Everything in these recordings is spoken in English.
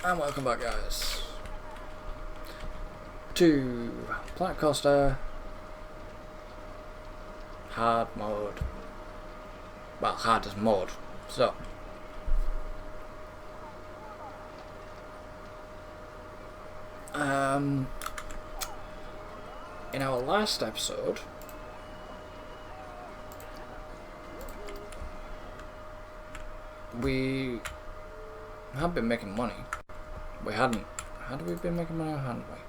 And welcome back, guys, to Planet Coaster hard mode. Well, hardest mode. So in our last episode we have been making money. We hadn't. Had we been making money or hadn't we?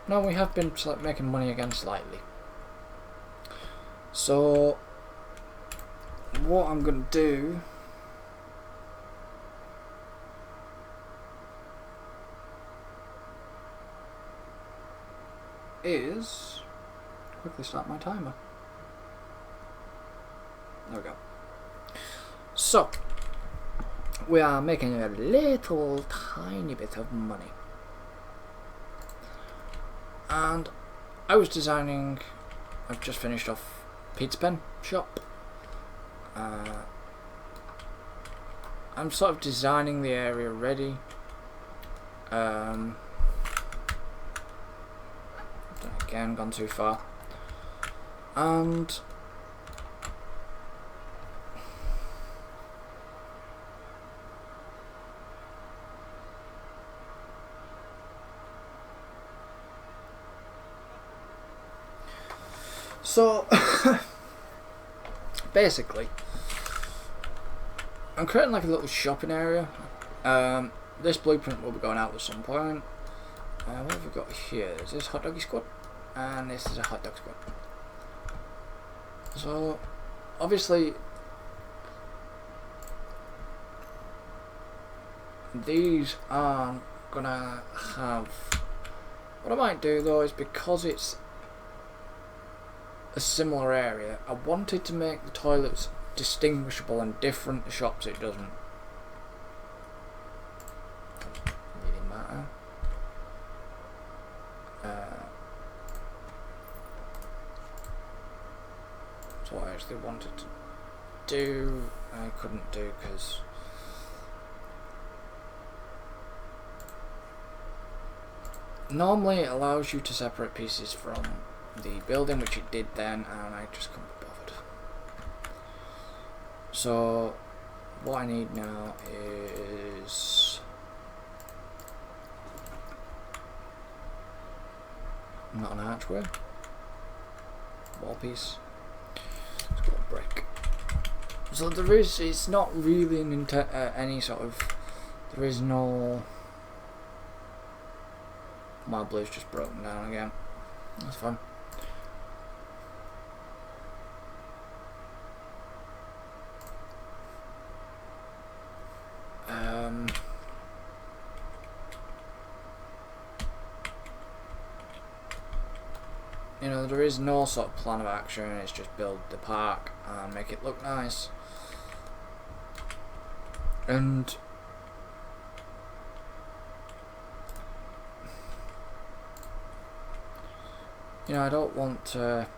No, we have been making money again slightly. So what I'm going to do is quickly start my timer. There we go. So we are making a little tiny bit of money, and I was designing. I've just finished off Pizza Pen shop. I'm sort of designing the area ready. Again, gone too far, and so basically I'm creating like a little shopping area. This blueprint will be going out at some point. What have we got here? Is this hot doggy squad? And this is a hot dog squad. So obviously these aren't gonna have. What I might do though is, because it's a similar area, I wanted to make the toilets distinguishable and different to shops. It doesn't really matter. So what I actually wanted to do, I couldn't do because normally it allows you to separate pieces from the building, which it did then, and I just couldn't be bothered. So what I need now is not an archway, wall piece. It's got a brick. So there is. It's not really an any sort of. There is no. My blue's just broken down again. That's fine. You know, there is no sort of plan of action. It's just build the park and make it look nice. And you know, I don't want to.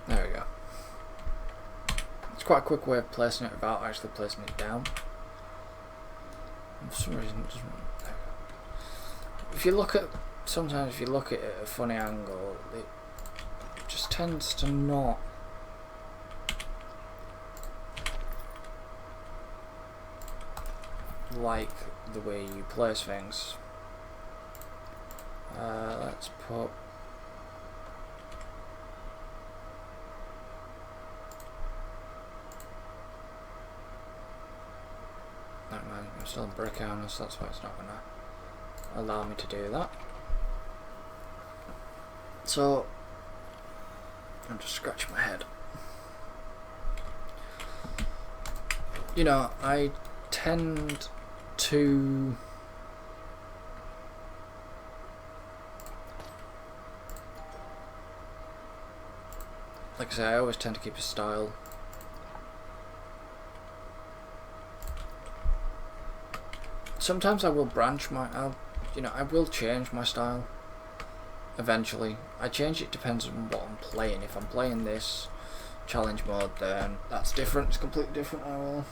There we go. It's quite a quick way of placing it without actually placing it down. For some reason it doesn't. If you look at, sometimes if you look at it at a funny angle, it just tends to not like the way you place things. Let's put never mind, I'm still a brick owner, so that's why it's not gonna allow me to do that. So I'm just scratching my head. You know, I tend to like I say, I always tend to keep a style. Sometimes I will branch my I will change my style eventually. I change it, depends on what I'm playing. If I'm playing this, challenge mode, then that's different. It's completely different. I will.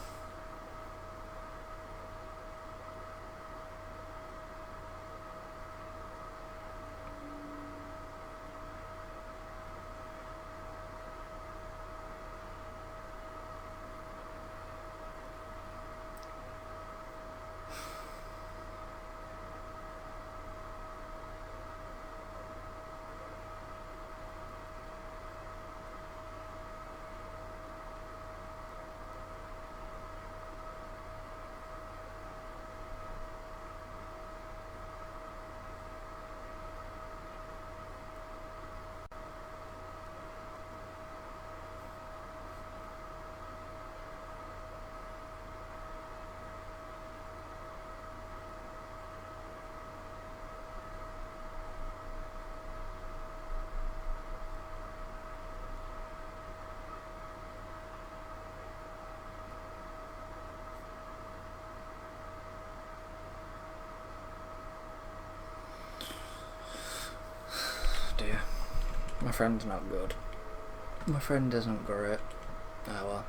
Dear. My friend's not good. My friend isn't great. Oh well.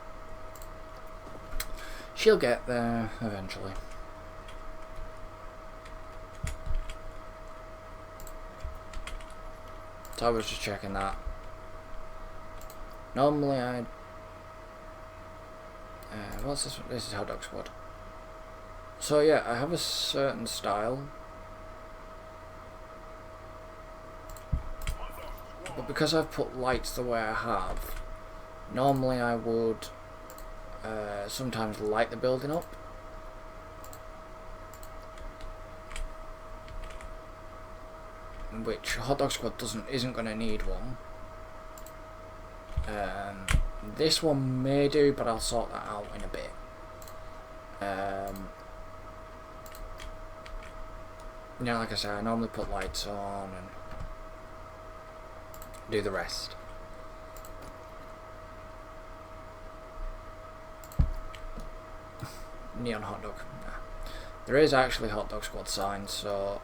She'll get there eventually. So I was just checking that. Normally I'd... what's this one? This is Hot Dog Squad. So yeah, I have a certain style. But because I've put lights the way I have, normally I would sometimes light the building up. Which Hot Dog Squad isn't going to need one. This one may do, but I'll sort that out in a bit. You know, like I say, I normally put lights on and do the rest. Neon hot dog. Nah. There is actually Hot Dog Squad signs, so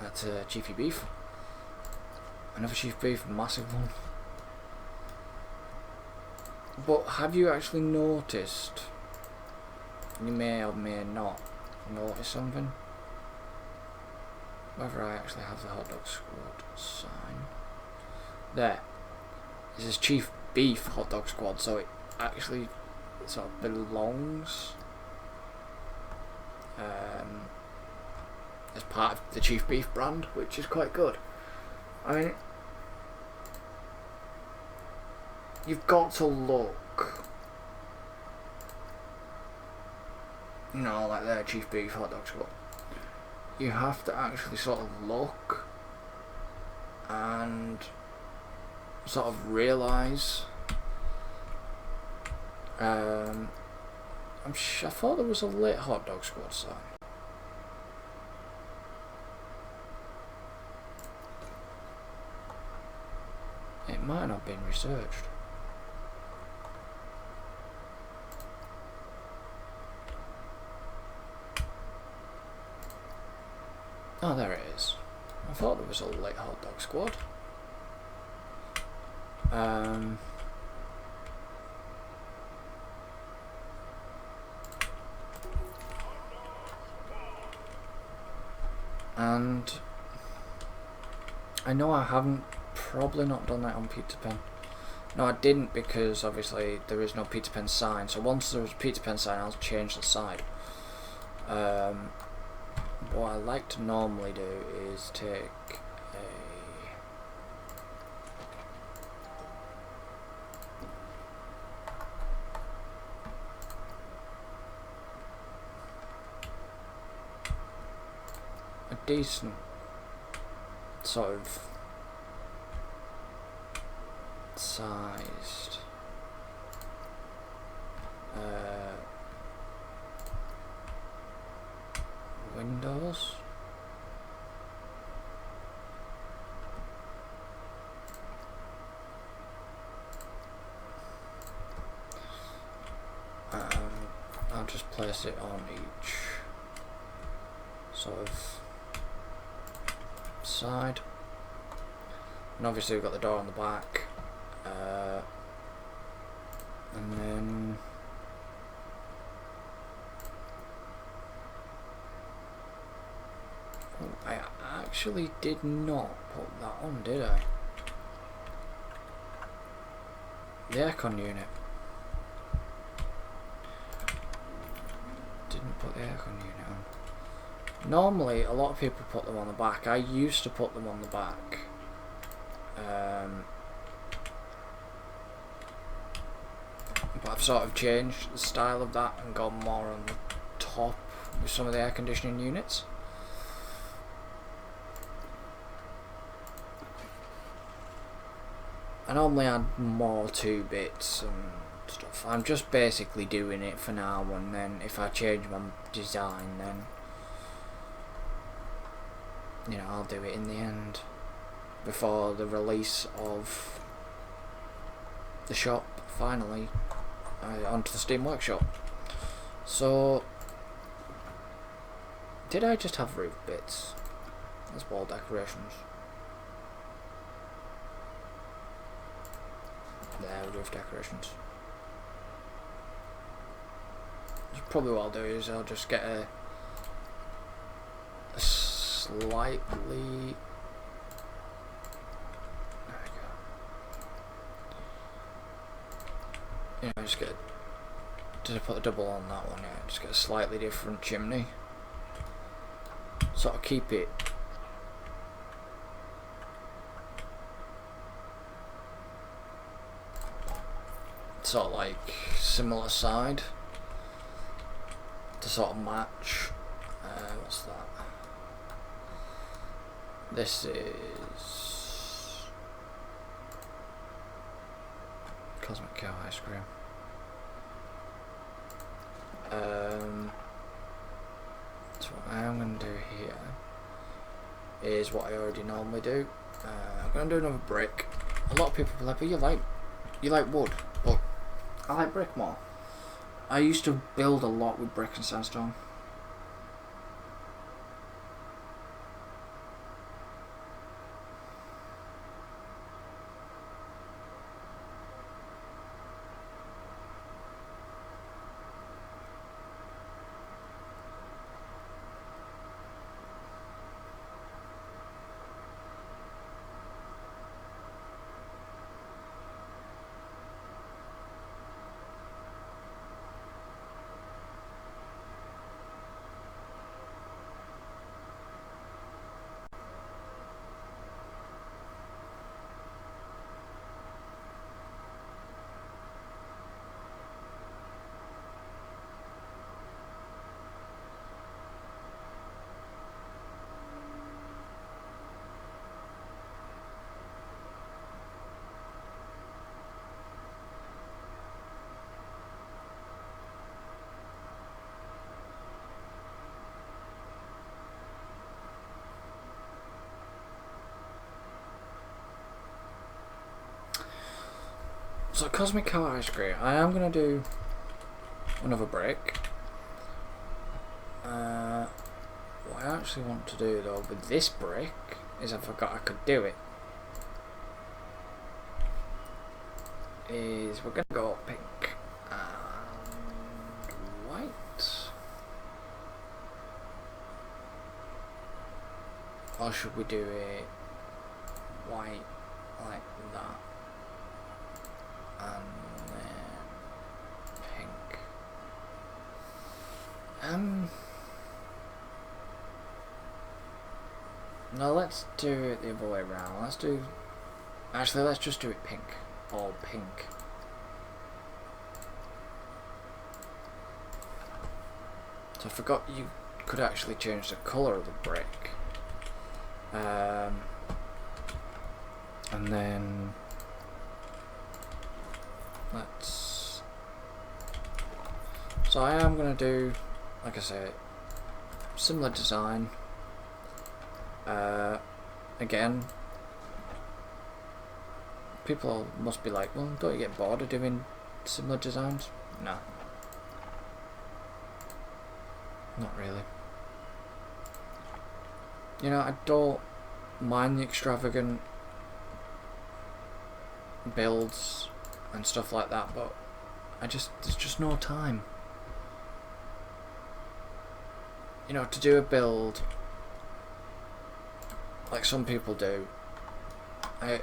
that's Chiefy Beef. Another Chief Beef, massive one. But have you actually noticed? You may or may not notice something. Whether I actually have the Hot Dog Squad sign. There. This is Chief Beef Hot Dog Squad, so it actually sort of belongs as part of the Chief Beef brand, which is quite good. I mean, you've got to look, you know, like their Chief Beef Hot Dog Squad. You have to actually sort of look and sort of realise. I thought there was a lit Hot Dog Squad sign. It might not have been researched. Oh, there it is. I thought there was a lit Hot Dog Squad. And I know I haven't probably not done that on Peter Pan. No, I didn't, because obviously there is no Peter Pan sign. So once there's a Peter Pan sign, I'll change the side. What I like to normally do is take a decent sort of sized windows. I'll just place it on each sort of side, and obviously we've got the door on the back. actually did not put that on, did I? The aircon unit. Didn't put the aircon unit on. Normally, a lot of people put them on the back. I used to put them on the back. But I've sort of changed the style of that and gone more on the top with some of the air conditioning units. I normally add more 2 bits and stuff. I'm just basically doing it for now, and then if I change my design, then you know, I'll do it in the end before the release of the shop finally onto the Steam Workshop. So, did I just have roof bits as wall decorations? There, roof decorations. Probably what I'll do is I'll just get a slightly... There we go. You know, just get... Did I put a double on that one? Yeah, just get a slightly different chimney. Sort of keep it sort of like similar side to sort of match. What's that? This is Cosmic Cow Ice Cream. So what I am going to do here is what I already normally do. I'm going to do another brick. A lot of people will be like, but you like wood, but I like brick more. I used to build a lot with brick and sandstone. So Cosmic Cow Ice Cream, I am going to do another brick. What I actually want to do though with this brick is, I forgot I could do it, is we're going to go pink and white. Or should we do it white like that? And then pink. No, let's do it the other way around. Let's just do it pink. All pink. So I forgot you could actually change the colour of the brick. And then so I am going to do, like I said, similar design. Again, people must be like, well, don't you get bored of doing similar designs? No. Not really. You know, I don't mind the extravagant builds and stuff like that, but there's just no time. You know, to do a build like some people do. I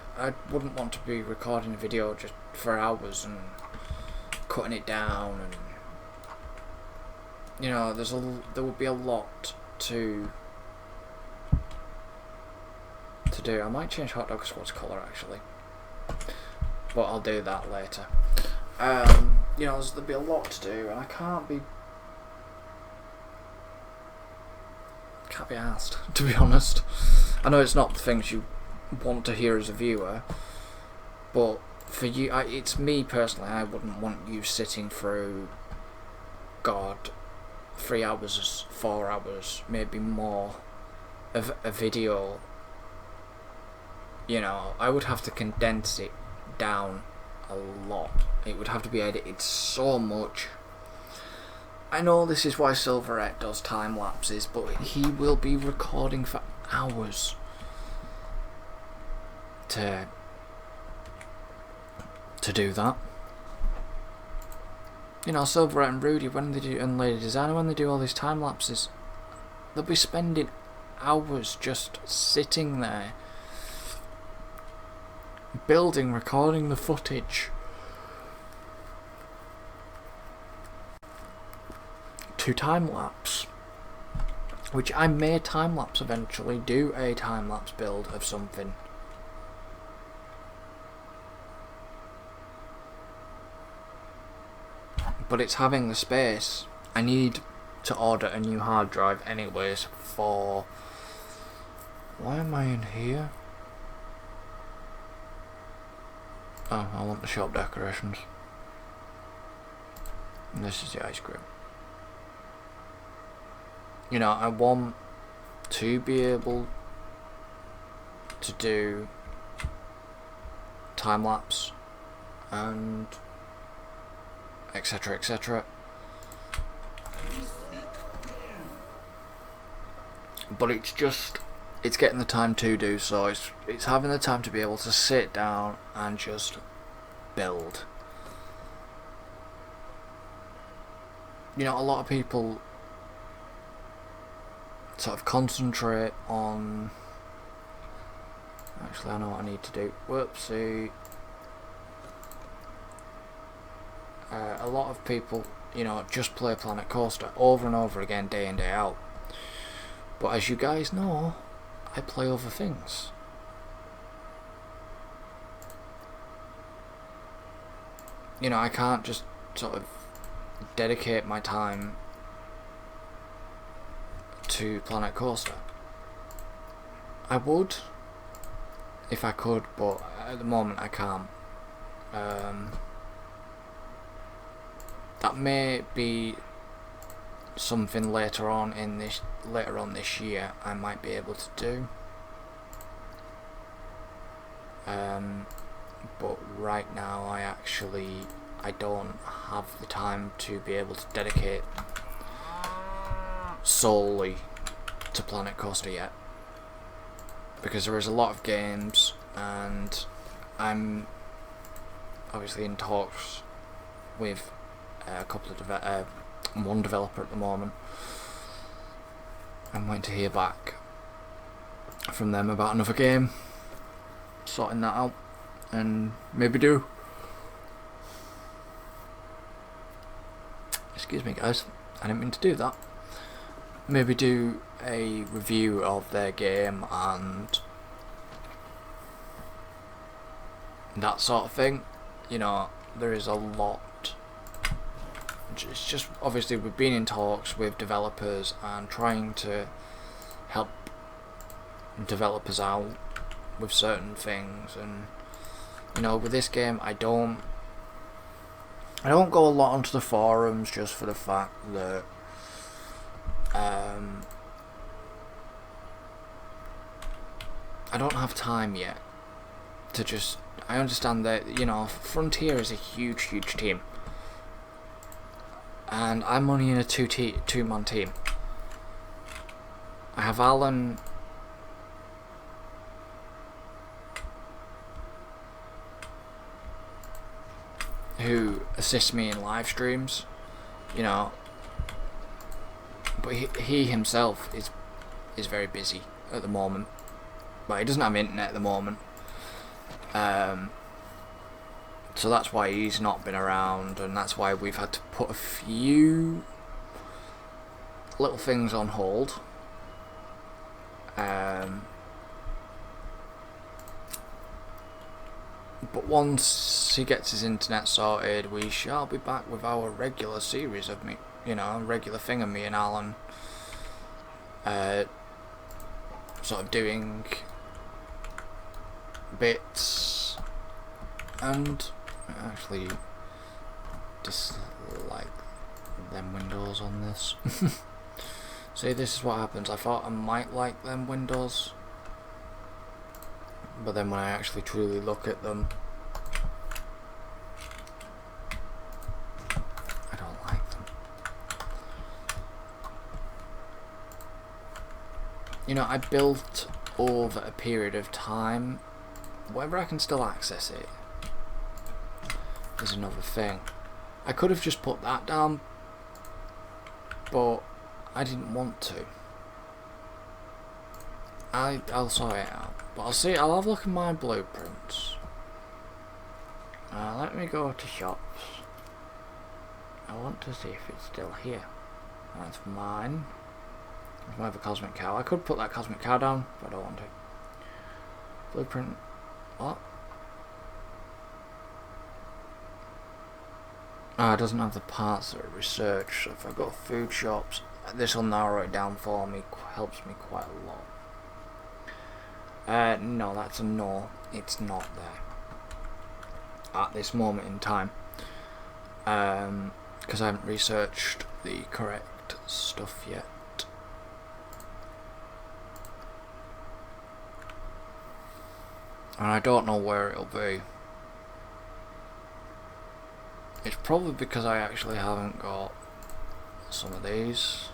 wouldn't want to be recording a video just for hours and cutting it down, and you know, there would be a lot to do. I might change Hot Dog Squad's colour actually, but I'll do that later. You know, there'll be a lot to do, and I can't be asked, to be honest. I know it's not the things you want to hear as a viewer, but for you, it's me personally, I wouldn't want you sitting through, God, 3 hours, 4 hours, maybe more, of a video. You know, I would have to condense it down a lot. It would have to be edited so much. I know this is why Silverette does time lapses, but he will be recording for hours to do that. You know, Silverette and Rudy, when they do, and Lady Designer, when they do all these time lapses, they'll be spending hours just sitting there, building, recording the footage to time lapse, which I may time lapse eventually, do a time lapse build of something. But it's having the space. I need to order a new hard drive anyways for... Why am I in here? Oh, I want the shop decorations. And this is the ice cream. You know, I want to be able to do time lapse and etc, etc. But it's getting the time to do so. It's having the time to be able to sit down and just build. You know, a lot of people sort of concentrate on... Actually, I know what I need to do. Whoopsie. A lot of people, you know, just play Planet Coaster over and over again, day in, day out. But as you guys know, I play other things. You know, I can't just sort of dedicate my time to Planet Coaster. I would if I could, but at the moment I can't. That may be something later on this year I might be able to do. But right now I don't have the time to be able to dedicate solely to Planet Coaster yet, because there is a lot of games, and I'm obviously in talks with a couple of one developer at the moment. I'm waiting to hear back from them about another game, sorting that out, and maybe do. Excuse me guys, I didn't mean to do that. Maybe do a review of their game and that sort of thing. You know, there is a lot. It's just, obviously we've been in talks with developers and trying to help developers out with certain things, and you know, with this game I don't go a lot onto the forums, just for the fact that I don't have time yet to just... I understand that, you know, Frontier is a huge team, and I'm only in a two-man team. I have Alan, who assists me in live streams, you know, but he himself is very busy at the moment. But he doesn't have internet at the moment. So that's why he's not been around, and that's why we've had to put a few little things on hold. But once he gets his internet sorted, we shall be back with our regular series of me, regular thing of me and Alan sort of doing bits. And I actually dislike them windows on this. See, this is what happens. I thought I might like them windows, but then when I actually truly look at them, I don't like them. I built over a period of time. Whether I can still access it is another thing. I could have just put that down, but I didn't want to. I'll sort it out. But I'll have a look at my blueprints. Let me go to shops. I want to see if it's still here. That's mine. I have a cosmic cow. I could put that cosmic cow down, but I don't want to. Blueprint. What? It doesn't have the parts that are researched. So if I go to food shops, this will narrow it down for me. Helps me quite a lot. No, that's a no. It's not there at this moment in time, because I haven't researched the correct stuff yet. And I don't know where it'll be. It's probably because I actually haven't got some of these.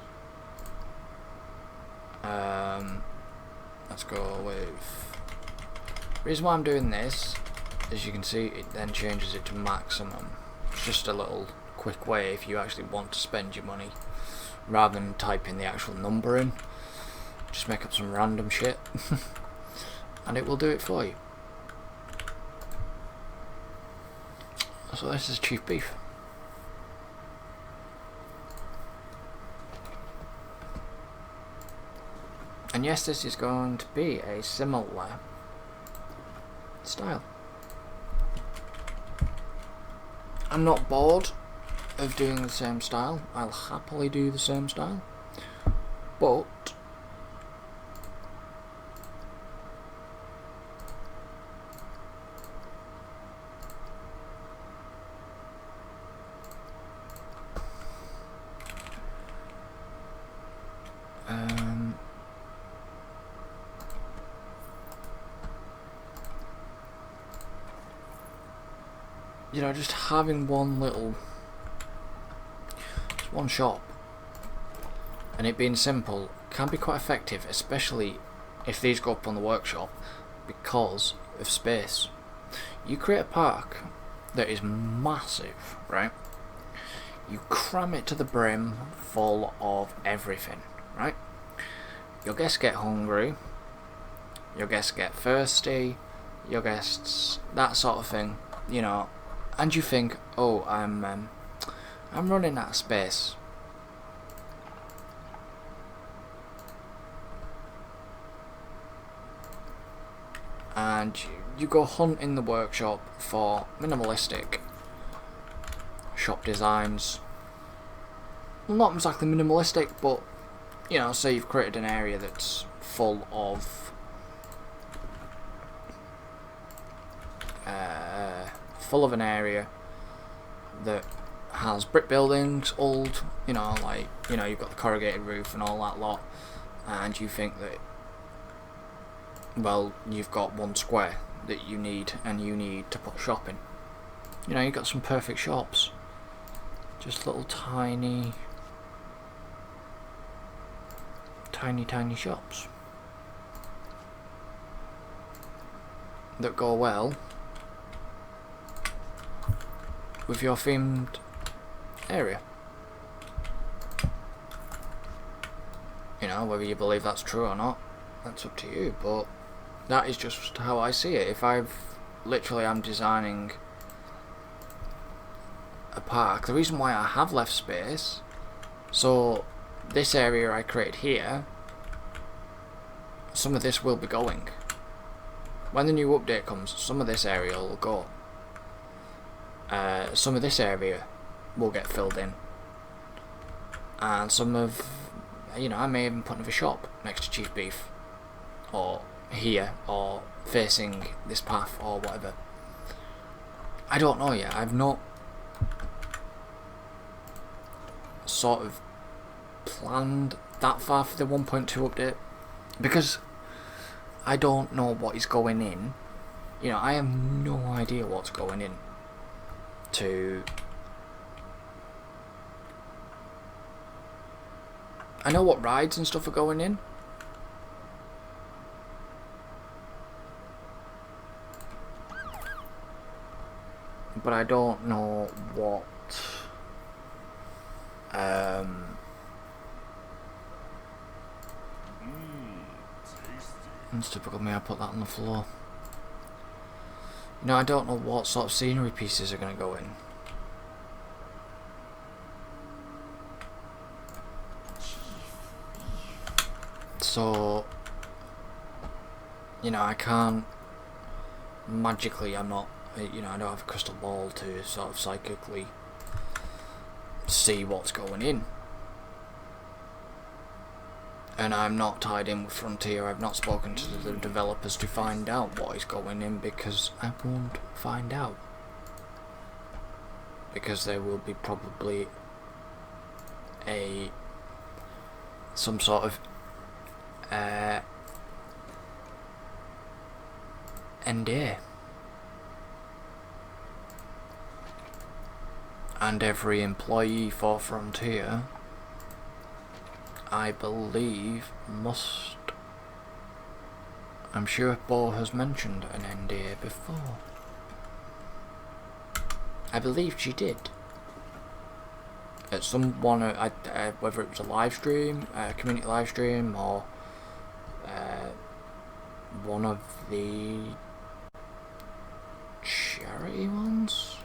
Let's go with... The reason why I'm doing this, as you can see, it then changes it to maximum. It's just a little quick way if you actually want to spend your money, rather than typing the actual number in. Just make up some random shit and it will do it for you. So this is chief beef. And yes, this is going to be a similar style. I'm not bored of doing the same style. I'll happily do the same style. But just having one shop and it being simple can be quite effective, especially if these go up on the workshop, because of space. You create a park that is massive, right? You cram it to the brim full of everything, right? Your guests get hungry, your guests get thirsty, your guests, that sort of thing, and you think, oh, I'm running out of space. And you go hunt in the workshop for minimalistic shop designs. Well, not exactly minimalistic, but say you've created an area that's full of an area that has brick buildings, old, you've got the corrugated roof and all that lot, and you think that, well, you've got one square that you need, and you need to put shop in. You've got some perfect shops, just little tiny shops that go well with your themed area. Whether you believe that's true or not, that's up to you, but That is just how I see it. If I'm designing a park, the reason why I have left space, so this area I created here, some of this will be going. When the new update comes, some of this area will go. Some of this area will get filled in. And some of, I may even put another shop next to Chief Beef. Or here, or facing this path, or whatever. I don't know yet. I've not sort of planned that far for the 1.2 update. Because I don't know what is going in. I have no idea what's going in to... I know what rides and stuff are going in. But I don't know what... It's typical me, I put that on the floor. I don't know what sort of scenery pieces are going to go in. So, I can't magically, I'm not, I don't have a crystal ball to sort of psychically see what's going in. And I'm not tied in with Frontier. I've not spoken to the developers to find out what is going in, because I won't find out. Because there will be probably some sort of NDA. And every employee for Frontier, I believe, must... I'm sure Bo has mentioned an NDA before. I believe she did. At some one, whether it was a live stream, a community live stream, or one of the charity ones.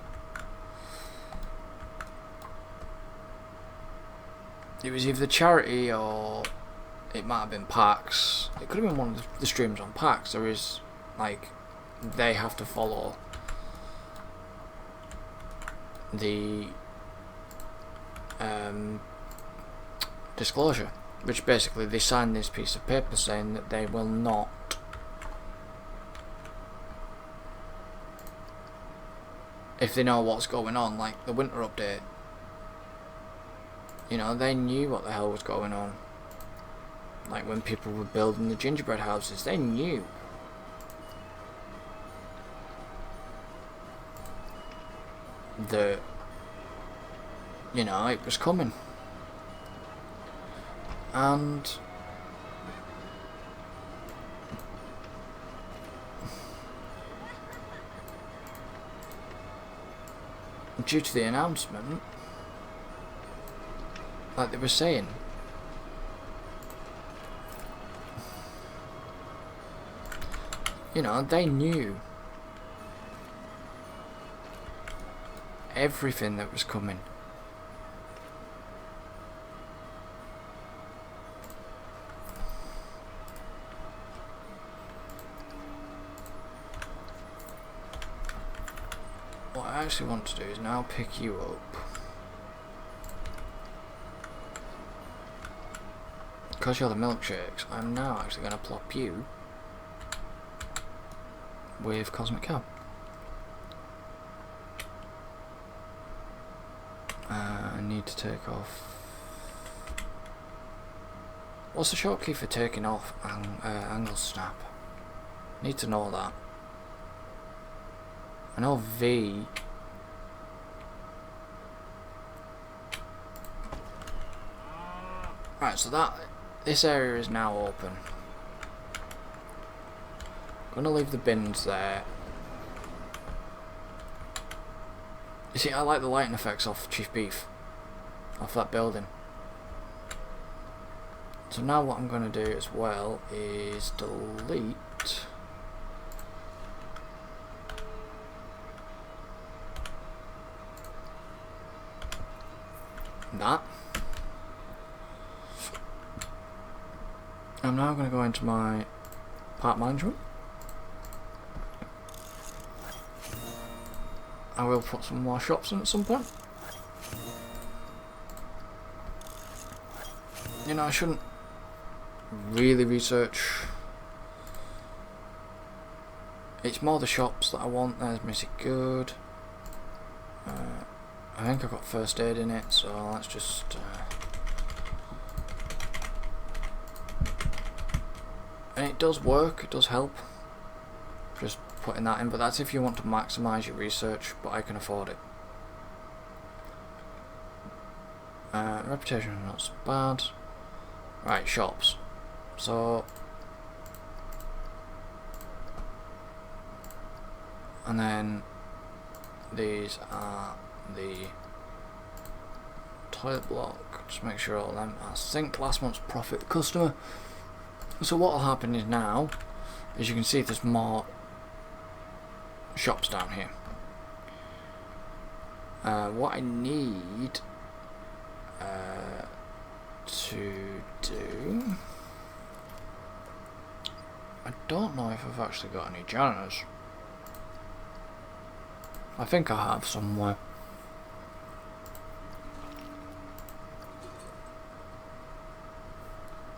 It was either charity or it might have been PAX. It could have been one of the streams on PAX. There is, they have to follow the disclosure, which basically they sign this piece of paper saying that they will not if they know what's going on, like the winter update. They knew what the hell was going on. Like when people were building the gingerbread houses, they knew. That, it was coming. And due to the announcement, like they were saying, they knew everything that was coming. What I actually want to do is now pick you up. Because you're the milkshakes, I'm now actually going to plop you with Cosmic Cow. I need to take off... What's the shortkey for taking off angle snap? Need to know that. I know V... Right, so this area is now open. I'm gonna leave the bins there. You see, I like the lighting effects off Chief Beef, off that building. So now what I'm gonna do as well is delete that. I'm now going to go into my park management. I will put some more shops in at some point. You know, I shouldn't really research. It's more the shops that I want. There's Missy Good. I think I've got first aid in it, so let's just... and it does work, it does help. Just putting that in, but that's if you want to maximise your research, but I can afford it. Reputation not so bad. Right, shops. So... and then these are the toilet block. Just make sure all of them are synced. Last month's profit customer. So what will happen is now, as you can see, there's more shops down here. What I need to do, I don't know if I've actually got any janitors. I think I have somewhere.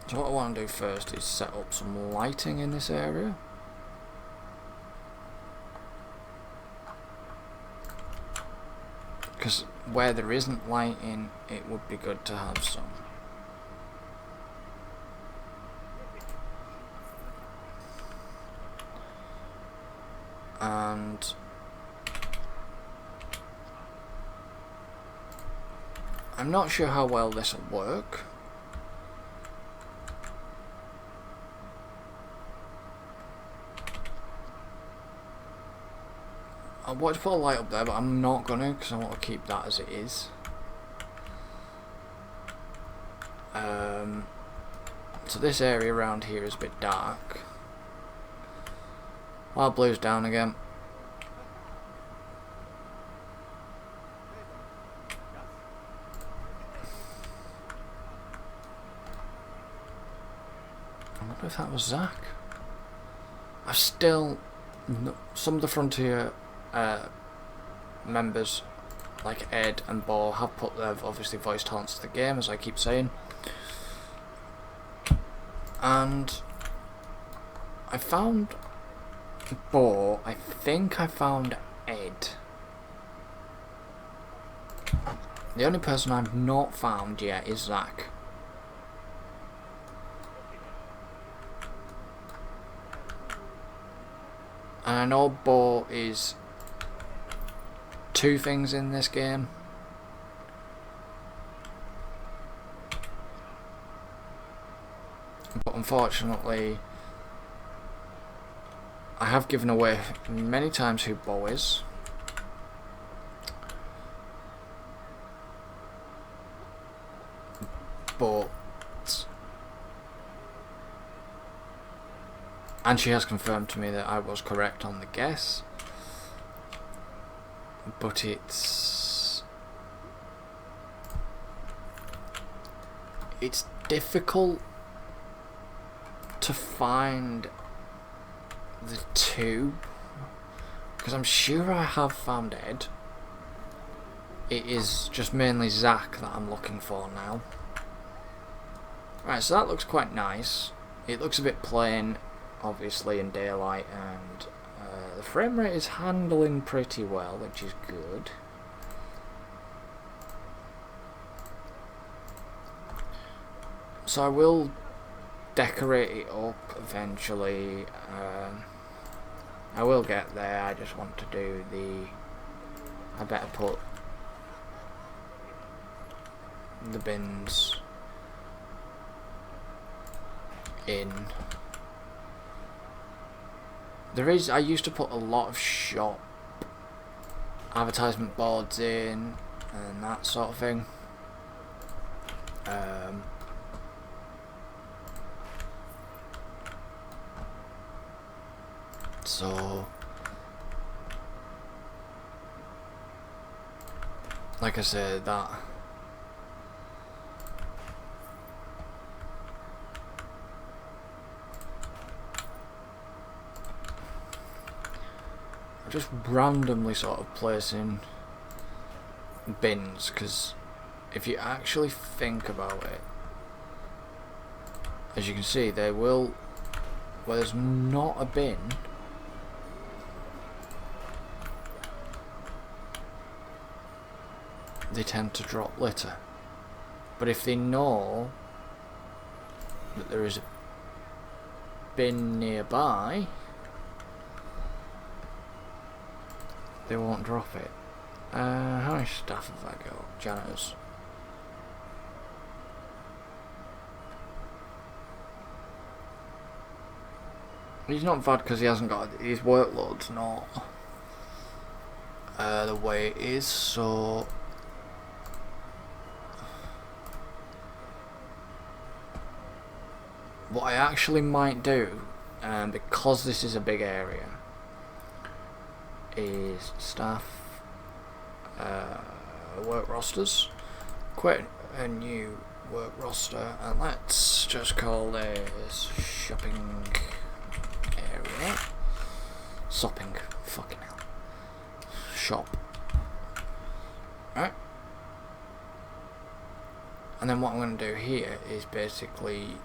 So what I want to do first is set up some lighting in this area. Because where there isn't lighting, it would be good to have some. And I'm not sure how well this will work. I want to put a light up there, but I'm not going to, because I want to keep that as it is. So this area around here is a bit dark. While blue's down again. I wonder if that was Zach. I've still... some of the Frontier members, like Ed and Bo, have put their obviously voice talents to the game, as I keep saying. And I found Bo, I think I found Ed. The only person I've not found yet is Zach. And I know Bo is two things in this game. But unfortunately, I have given away many times who Bo is. But... and she has confirmed to me that I was correct on the guess. But it's difficult to find the two, because I'm sure I have found Ed. It is just mainly Zach that I'm looking for now. Right, so that looks quite nice. It looks a bit plain, obviously, in daylight, and the frame rate is handling pretty well, which is good. So I will decorate it up eventually. I will get there. I just want to do the... I better put the bins in. There is... I used to put a lot of shop advertisement boards in and that sort of thing. So, like I said, that just randomly sort of placing bins, because if you actually think about it, as you can see, they will, where there's not a bin, they tend to drop litter. But if they know that there is a bin nearby, they won't drop it. How many staff have I got? Janitors. He's not bad because he hasn't got his workload's not the way it is, so what I actually might do, because this is a big area, is staff work rosters, create a new work roster, and let's just call this shopping area. Shopping, fucking hell. Shop. Right? And then what I'm going to do here is basically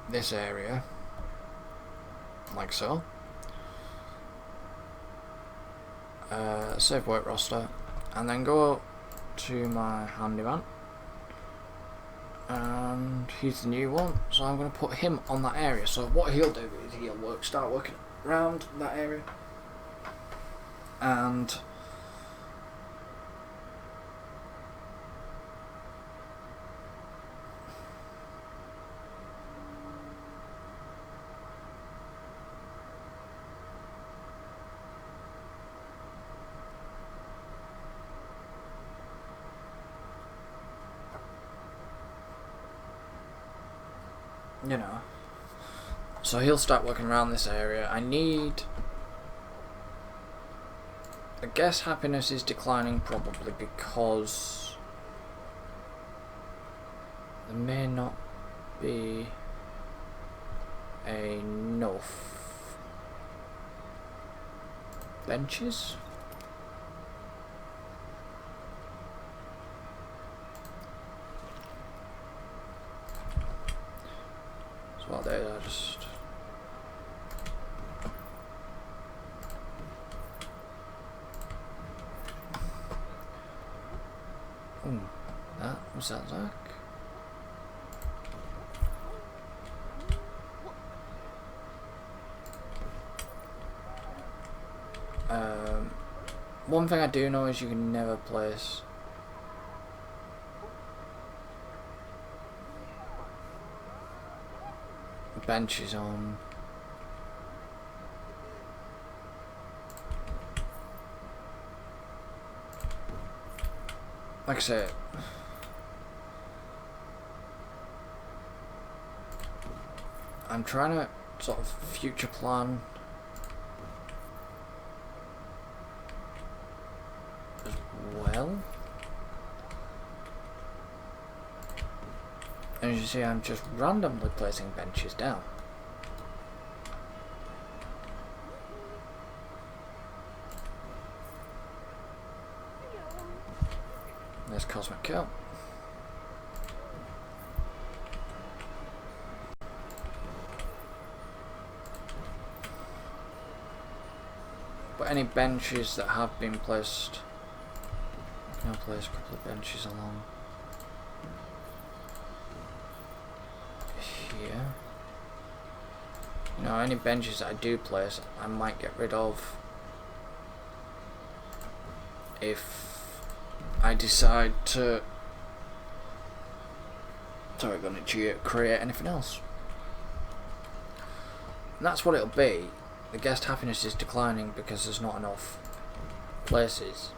this area, like so. Save work roster, and then go to my handyman, and he's the new one, so I'm going to put him on that area. So what he'll do is he'll start working around that area, and you know, so he'll start working around this area. I guess happiness is declining, probably because there may not be enough benches. Well, they are just that was that Zach? One thing I do know is you can never place benches on like I said, I'm trying to sort of future plan as well. And as you see, I'm just randomly placing benches down. There's Cosmic Kill. But any benches that have been placed, I'll place a couple of benches along here. You know, any benches that I do place, I might get rid of if I decide to create anything else. And that's what it'll be. The guest happiness is declining because there's not enough places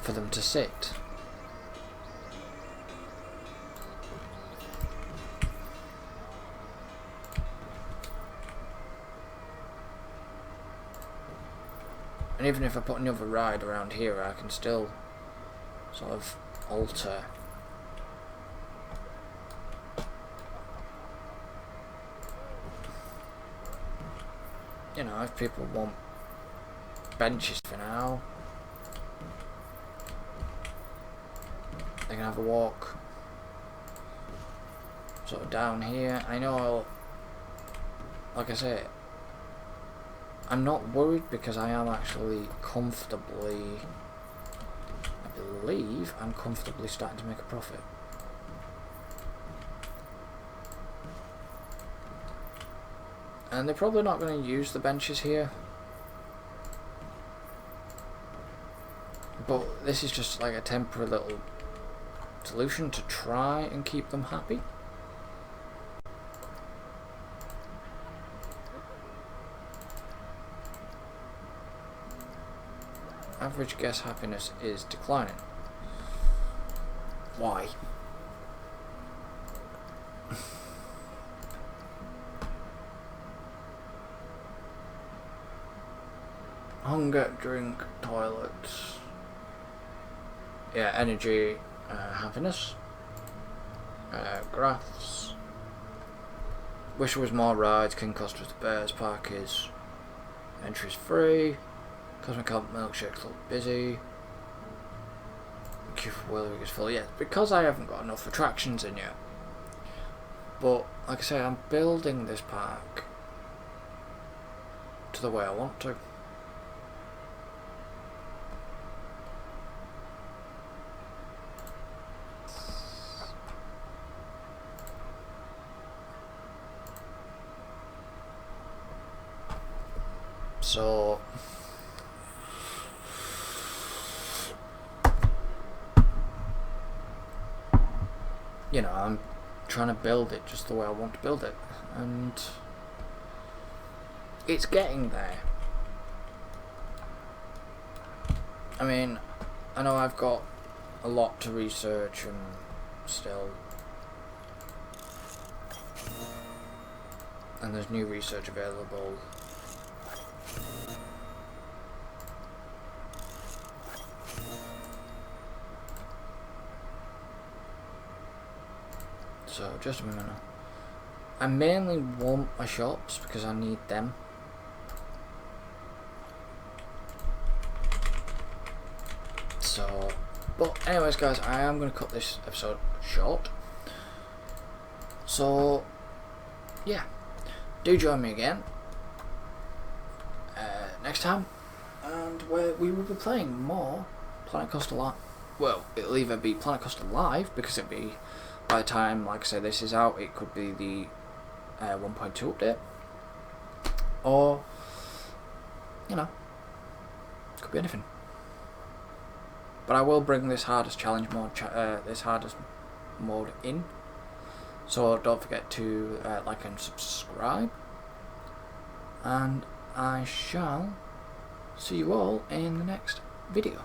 for them to sit. And even if I put another ride around here, I can still sort of alter you know, if people want benches for now, they can have a walk sort of down here. I know, like I say, I'm not worried because I am actually comfortably, I believe I'm comfortably starting to make a profit. And they're probably not going to use the benches here, but this is just like a temporary little solution to try and keep them happy. Average guest happiness is declining. Why? Hunger, drink, toilets. Yeah, energy, happiness. Graphs. Wish there was more rides. King Costa's the Bears Park is. Entry's free. Cosmic Milkshakes look busy. Queue for Whirlwind is full. Yeah, because I haven't got enough attractions in yet. But like I say, I'm building this park to the way I want to. So you know, I'm trying to build it just the way I want to build it, and it's getting there. I mean, I know I've got a lot to research and still, and there's new research available. So just a minute. I mainly want my shops because I need them. So, but anyways guys, I am going to cut this episode short. So, yeah. Do join me again next time, and where we will be playing more Planet Coaster Live. Well, it'll either be Planet Coaster Live, because it'll be, by the time, like I say, this is out, it could be the 1.2 update, or, you know, could be anything. But I will bring this hardest challenge mode, this hardest mode in, so don't forget to like and subscribe, and I shall see you all in the next video.